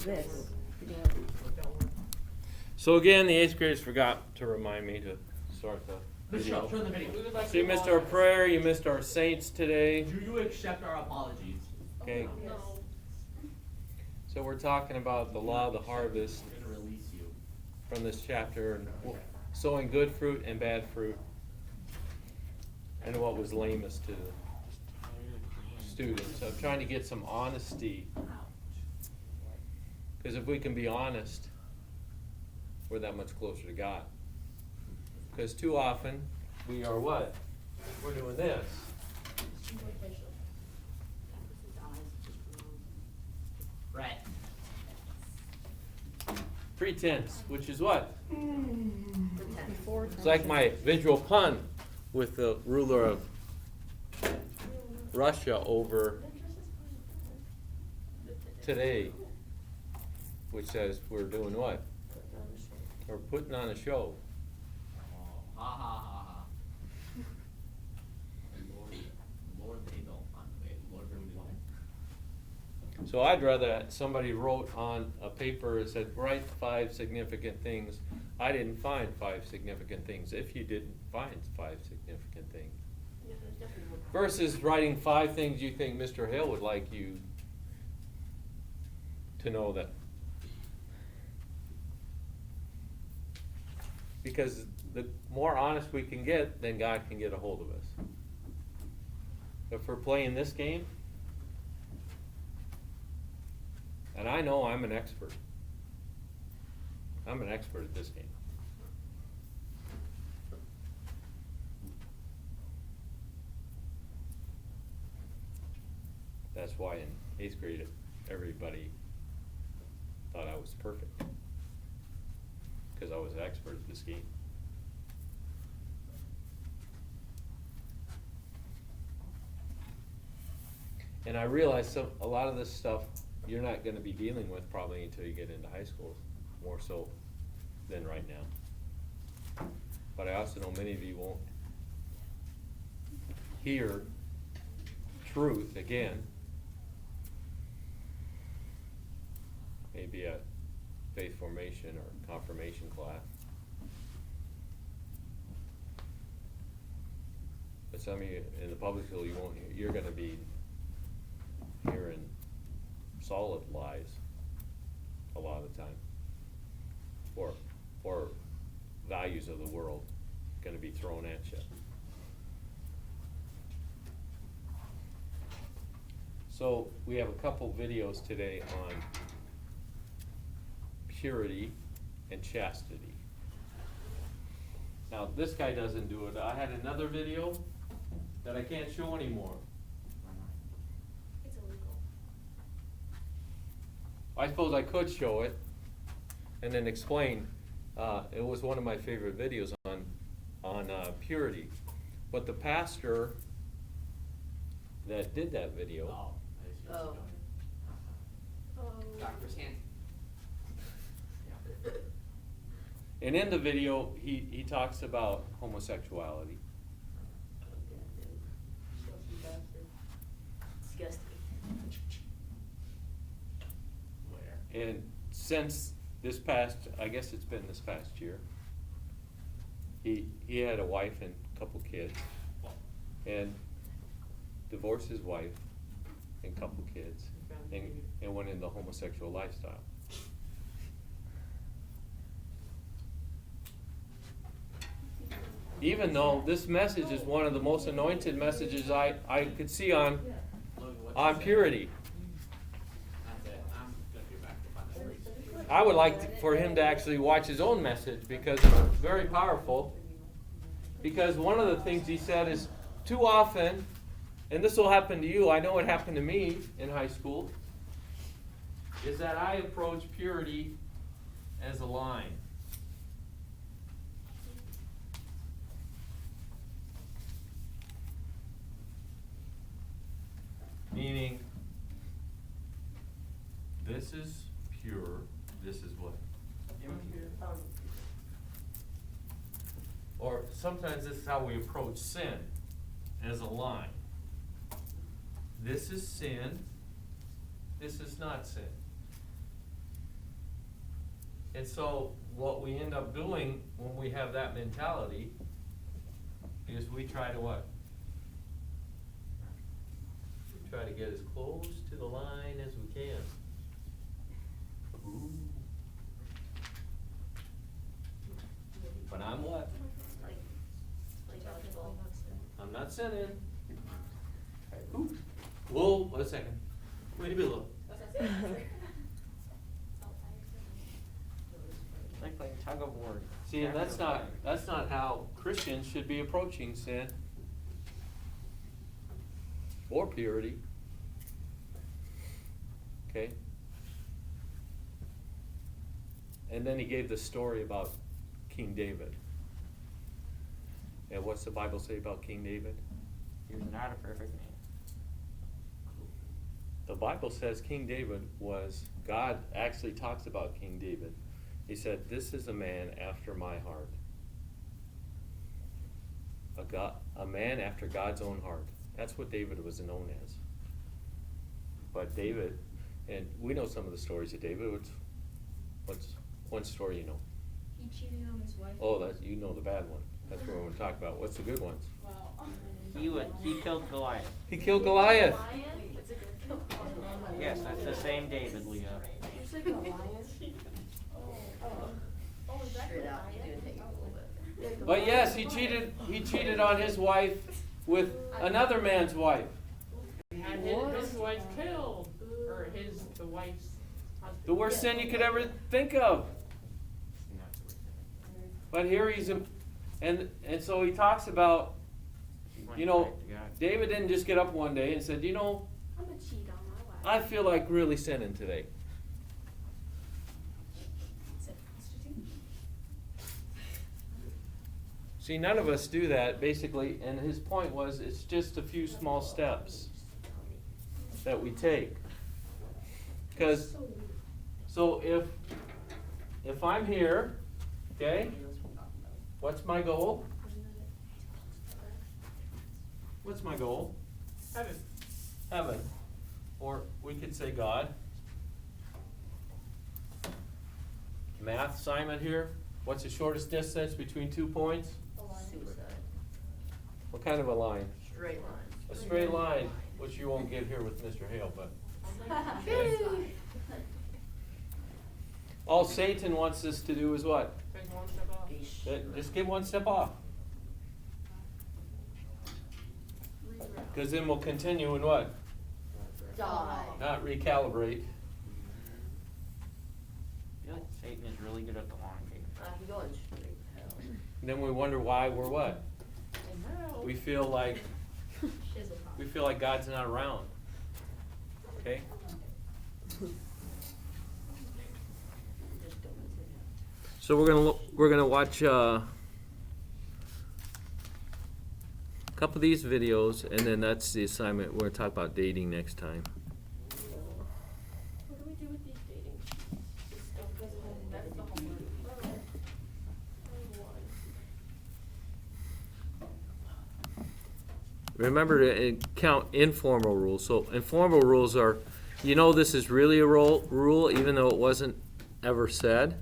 this. So again, the 8th graders forgot to remind me to start the Michelle, video. turn the video. So you missed our prayer, you missed our saints today. Do you accept our apologies? Okay. No. So we're talking about the law of the harvest We're going to release you. from this chapter, and sowing good fruit and bad fruit, and what was lamest to the students. So I'm trying to get some honesty, because if we can be honest, we're that much closer to God. Because too often, we are what? We're doing this. Right. Pretense, which is what? Before It's like my visual pun with the ruler of Russia over today, which says we're doing what? We're putting on a show. Ha ha ha ha. Lord, they don't. Lord, really don't. So I'd rather that somebody wrote on a paper that said, write 5 significant things. I didn't find 5 significant things. If you didn't find 5 significant things. Versus writing 5 things you think Mr. Hale would like you to know that. Because the more honest we can get, then God can get a hold of us. If we're playing this game, and I know I'm an expert. I'm an expert at this game. That's why in 8th grade, everybody thought I was perfect. Because I was an expert at this game. And I realized a lot of this stuff you're not going to be dealing with probably until you get into high school, more so than right now. But I also know many of you won't hear truth again. Maybe at faith formation or confirmation class. But some of you in the public school, you won't hear. You're going to be hearing solid lies a lot of the time, or values of the world going to be thrown at you. So we have a couple videos today on purity and chastity. Now this guy doesn't do it. I had another video that I can't show anymore. It's illegal. I suppose I could show it and then explain. It was one of my favorite videos on purity. But the pastor that did that video, Oh, I just used to Oh. know. Oh. Dr. Stan. and in the video he talks about homosexuality. Disgusting. Where? And since this past, I guess it's been this past year, he had a wife and a couple kids, and divorced his wife and couple kids, and went into the homosexual lifestyle. Even though this message is one of the most anointed messages I could see on purity. That's it. I'm gonna be back to find that race. I would like for him to actually watch his own message because it's very powerful. Because one of the things he said is, too often, and this will happen to you, I know it happened to me in high school, is that I approach purity as a line. Meaning, this is pure, this is what? Or sometimes this is how we approach sin, as a line. This is sin, this is not sin. And so what we end up doing when we have that mentality is we try to what? We try to get as close to the line as we can. Ooh. But I'm what? I'm not sinning. Ooh. Whoa, wait a second. Wait a minute. Like playing tug of war. See, and that's not how Christians should be approaching sin or purity. Okay? And then he gave the story about King David. And what's the Bible say about King David? He was not a perfect man. The Bible says King David was, God actually talks about King David. He said, this is a man after my heart. A man after God's own heart. That's what David was known as. But David, and we know some of the stories of David. What's one story you know? He cheated on his wife. Oh, you know the bad one. That's what we're going to talk about. What's the good ones? He killed Goliath. He killed Goliath. It's a good kill. Yes, that's the same David, Leah. It's like a lion. Oh, is that Straight out, Goliath? do take a little bit. But yes, he cheated on his wife with another man's wife. He had his wife killed, or the wife's husband. The worst sin you could ever think of. But here and so he talks about, He went you know, back to God. David didn't just get up one day and said, you know, I'm gonna cheat on my wife. I feel like really sinning today. Is it prostitute? See, none of us do that, basically, and his point was, it's just a few small steps that we take. Because, so if I'm here, okay, what's my goal? What's my goal? Heaven. Heaven. Or we could say God. Math assignment here. What's the shortest distance between 2 points? Suicide. What kind of a line? Straight line. A straight line, which you won't get here with Mr. Hale, but. All Satan wants us to do is what? Take one step off. Just get one step off. Because then we'll continue and what? Die. Not recalibrate. I feel like Satan is really good at the long game. He going straight to hell. And then we wonder why we're what? And We feel like God's not around. Okay? So we're gonna watch a couple of these videos, and then that's the assignment. We're gonna talk about dating next time. What do we do with these dating stuff? That's the homework. Remember to count informal rules. So informal rules are, you know, this is really a rule, even though it wasn't ever said.